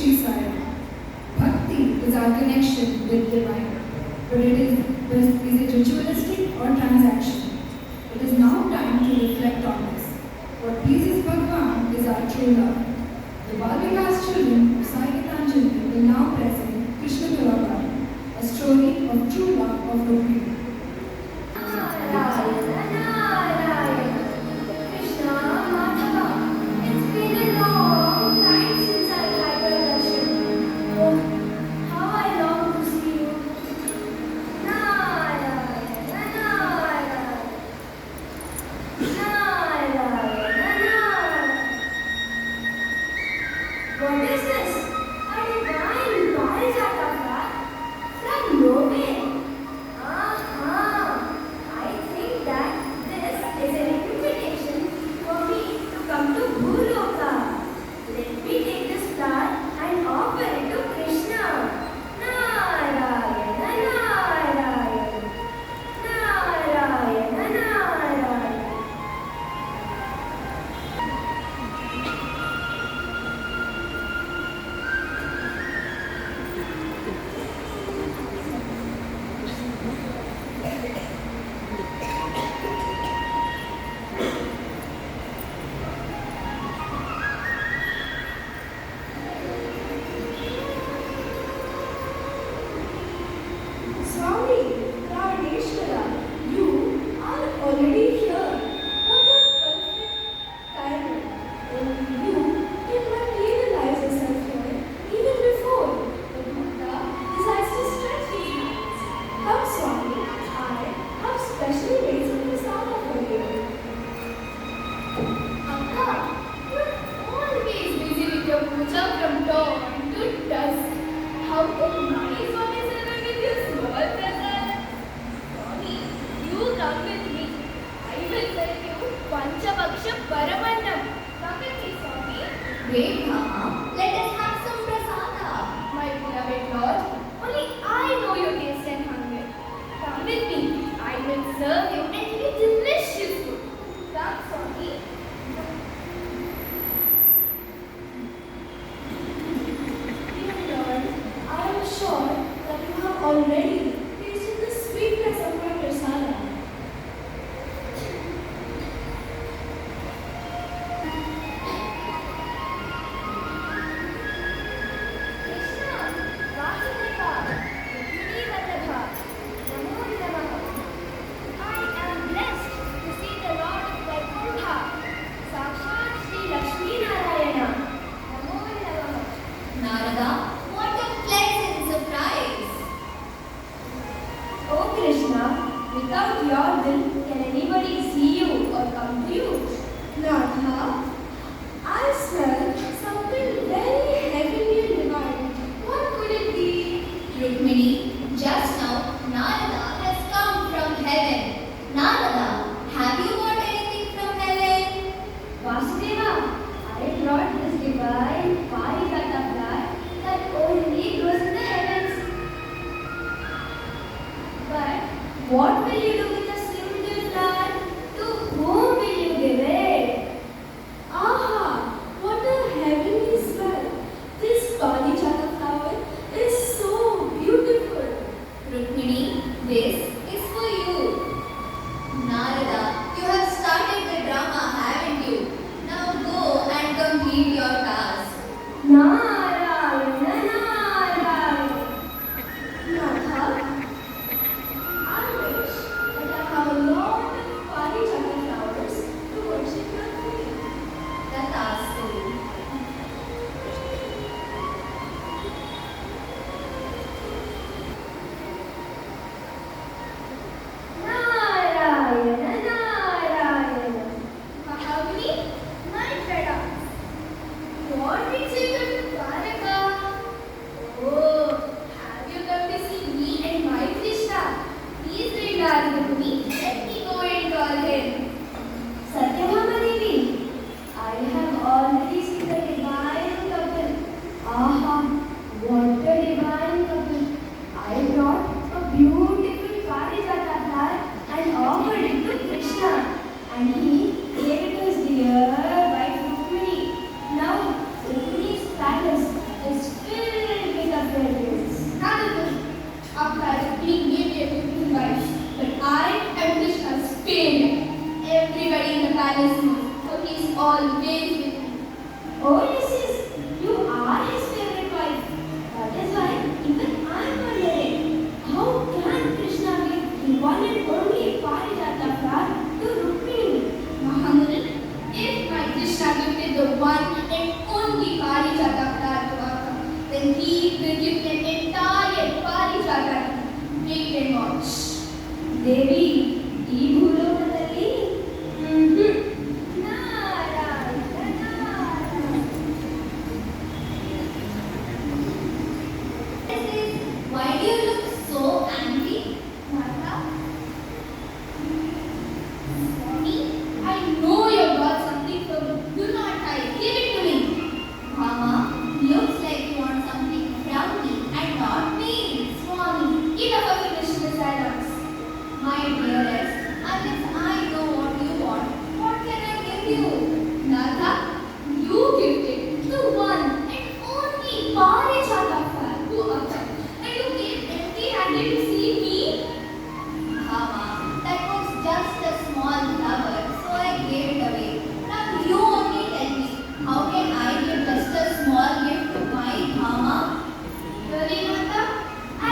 Sri Sai. Bhakti is our connection with divine, but is it ritualistic or transaction? It is now time to reflect on this. What pleases Bhagwan is our true love. The Balvikas children of Sai Gitanjali will now present Krishna Tulabari, a story of true love of Rukmini. What is this? A divine Parijata flower from nowhere. I think that this is an invitation for me to come to Bhuloka. Let me take this flower and offer it to Krishna. Narayana, Narayana, Narayana, Narayana. Swami, Praneshwara, you are already here. What a perfect timing. Only you can materialize yourself here even before the Buddha decides to stretch his hands. Come, Swami, I have specially made some prasada for you. Akka, you're always busy with your puja from dawn to dusk. How can my Swami serve with your small prasad? Swami, you come with me. I will serve you Panchavaksha Paramannam. Come with me, Swami. Wait, Mama. Let us have some prasada. My beloved Lord, only I know your taste and hunger. Come with me. I will serve you and eat delicious food. Come, Swami. Dear Lord, I am sure that you have already tasted the sweetness of my prasada. Krishna, Vasudeva, Rukmini Vallabha, Namo Namaha. I am blessed to see the Lord of Vaikuntha, Sakshat Sri Lakshmi Narayana. Namo Namaha. Narada, what a pleasant surprise. Oh Krishna, without your will, can anybody see you or come to you? Radha, I smell something very heavenly and divine. What could it be? Rukmini, just now Narada has come from heaven. Narada, have you got anything from heaven? Vasudeva, I brought this divine Parijata flower that only grows in the heavens. But what will you do with the simple flower? To whom will you give it? Aha! What a heavenly smell! This Parijata flower is so beautiful. Rukmini, this is for you. Narada, you have started the drama, haven't you? Now go and complete your task. Narayana, Narayana. Natha, I wish ದೇವಿ ಈ ಭೂಲೋಕದಲ್ಲಿ Narayana Narayana. Why do you look so angry? Mata, Swami, I know you got something for me. Do not hide. Give it to me. Mama, looks like you want something from me and not me. Swami, enough of your Krishna's dialogues. My dearest, unless I know what you want, what can I give you? Nada, you gifted the one and only Parijata flower to others, and you came empty-handed to see me. Mama, that was just a small flower, so I gave it away. Now you only tell me, how can I give just a small gift to my Mama? Really, Mata,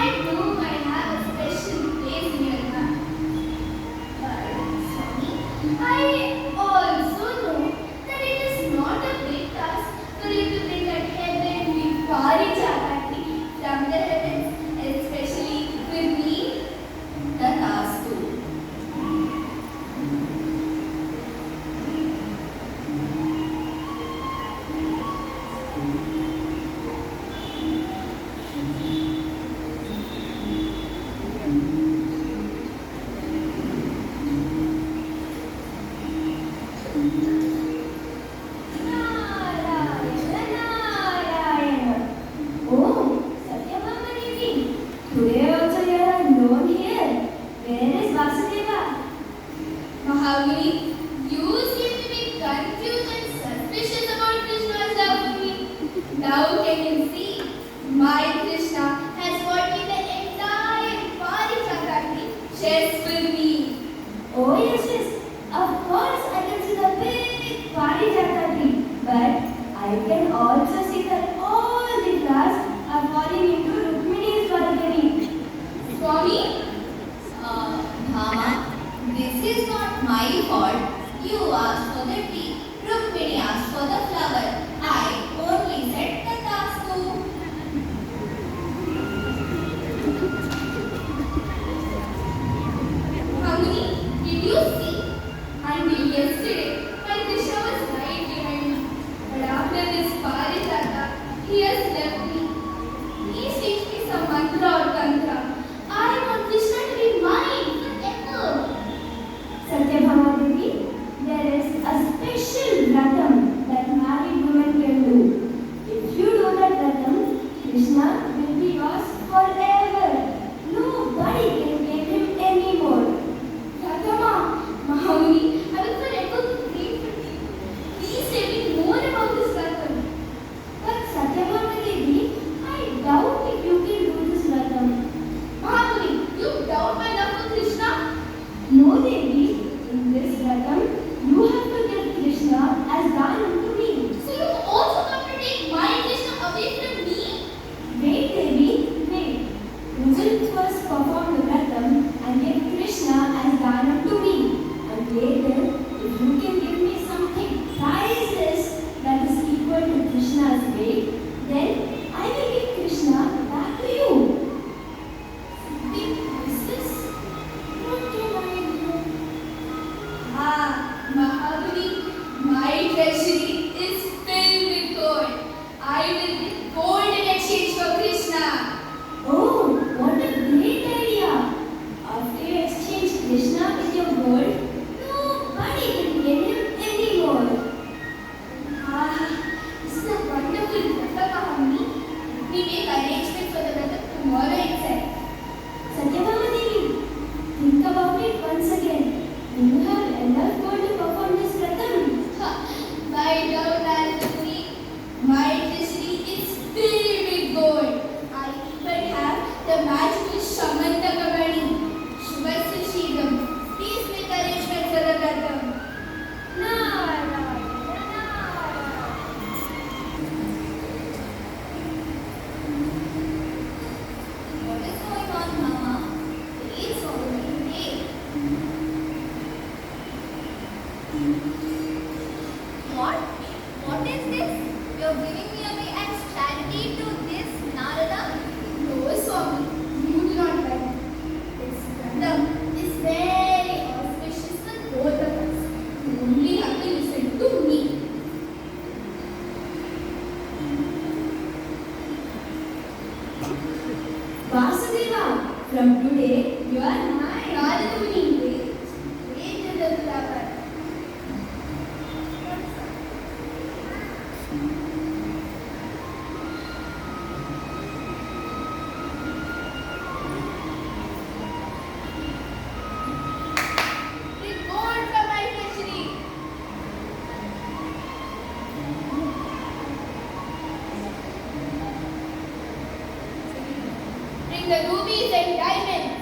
I know I have a special place in your heart. But, Swami, I also know that it is not a big task for you to bring that heavenly Parijata tree from the heavens, especially with me. The task too. Narayana, Narayana. Oh, Satyabhama Devi. Today also you are alone here. Where is Vasudeva? Mahagini, you seem to be confused and suspicious about Krishna's love for me. Now can you see? My Krishna has bought me the entire Parijata tree just for me. Oh yes, yes. Of course I can see the big Parijata tree. But I can also see that all the flowers are falling into Rukmini's balcony. Swami, Mama, this is not my fault. You asked for the tree. Rukmini asked for the flower. I only set the task too. Hamini, did you see? Until yesterday, my Krishna was right behind me. But after this Parijata From today, you are mine. Radharani, wait. Wait till the flower. Bring gold from my treasury. Bring the rubies and diamonds.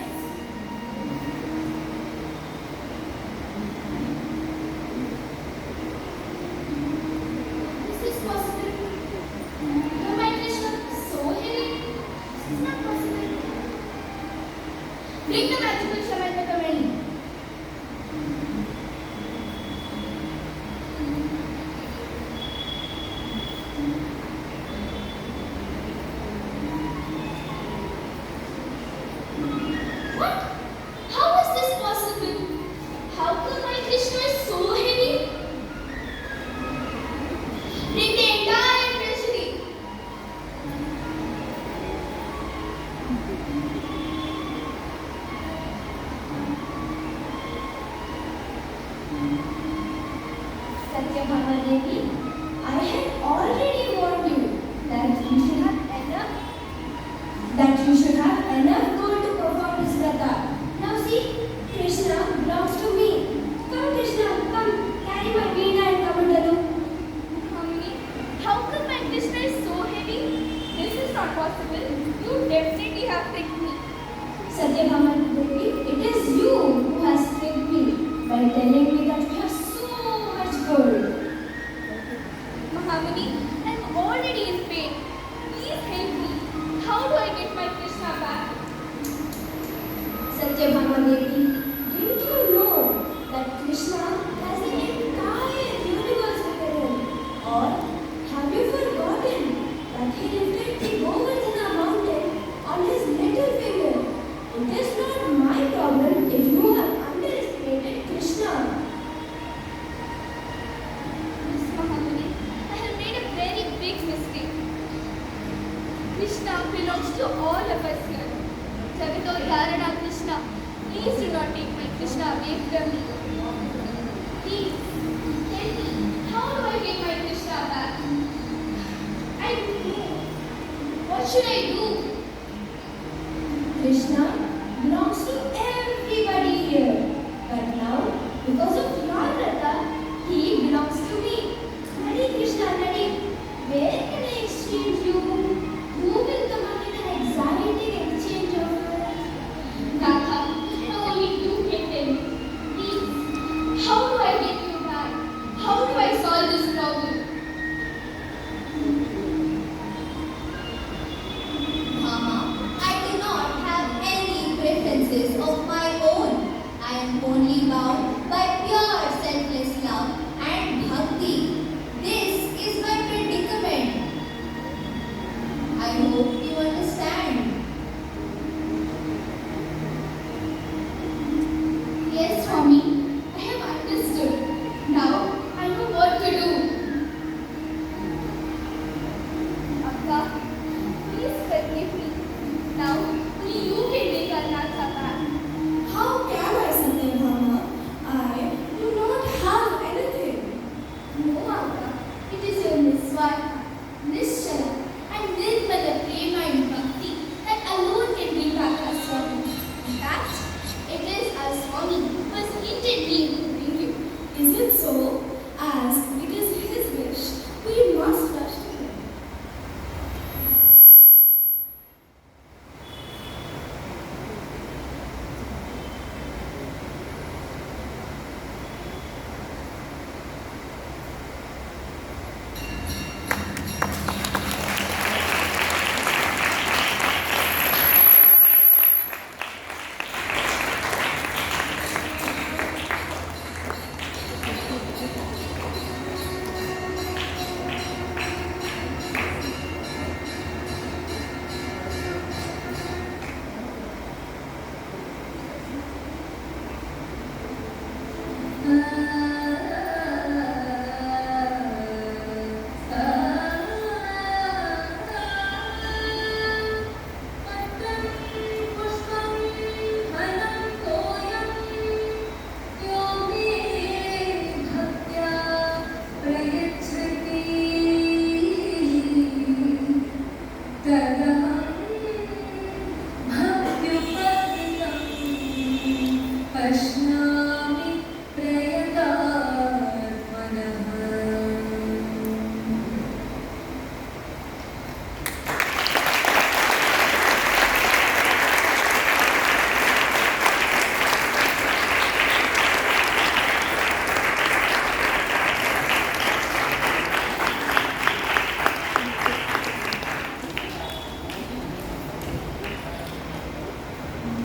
Is this possible? No, my Krishna, so heavy. This is not possible. Bring the magical Shamantakamani. What? How is this possible? How come my Krishna is so heavy? Bring the entire treasury. Satyabhama Devi, I had already warned you that you should have enough gold to perform this vrata. Now see, Krishna belongs to me. Come Krishna, come, carry my veena and kamandalu. Mommy, how come my Krishna is so heavy? This is not possible. You definitely have tricked me. Satyabhama Devi, it is you who has tricked me by telling me that you have so much gold. Mahamani, I'm already in pain. Please help me. How do I get my Krishna back? Satyabhama Devi, didn't you know that Krishna has an entire universe within him? Or have you forgotten that he lifted the Govardhana mountain on his little finger? It is not my problem if you have underestimated Krishna. Miss Mahamani, I have made a very big mistake. Krishna belongs to all of us here. Jagata Dharana Krishna, please do not take my Krishna away from me. Please, tell me, how do I get my Krishna back? I don't know. What should I do? Krishna belongs to everybody here. But now, because of your vrata, he belongs to me. Nadi Krishna, Nadi, where can I exchange you? Who will come up with an exciting exchange offer? Radha, only you can tell me. Please, how do I get you back? How do I solve this problem? Mama, I do not have any preferences of my own. I am only bound by pure selfless love and bhakti. This is my predicament. I hope